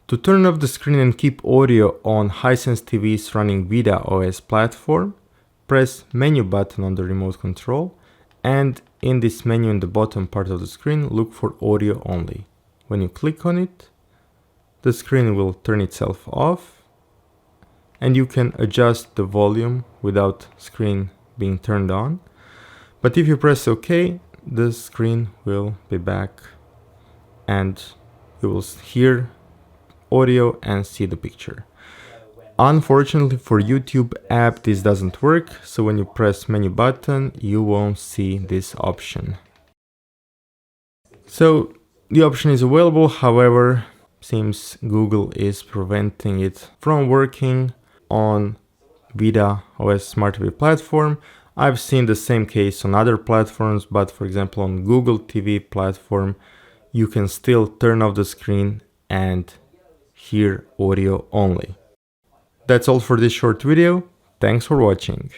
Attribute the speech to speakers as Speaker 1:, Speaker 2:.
Speaker 1: To turn off the screen and keep audio on Hisense TVs running Vidaa OS platform, press menu button on the remote control, and in this menu in the bottom part of the screen, look for audio only. When you click on it, the screen will turn itself off, and you can adjust the volume without screen being turned on. But if you press OK, the screen will be back and you will hear audio and see the picture. Unfortunately for YouTube app this doesn't work, so when you press menu button you won't see this option. So the option is available, however seems Google is preventing it from working on Vidaa OS Smart TV platform. I've seen the same case on other platforms, but for example on Google TV platform you can still turn off the screen and hear audio only. That's all for this short video. Thanks for watching.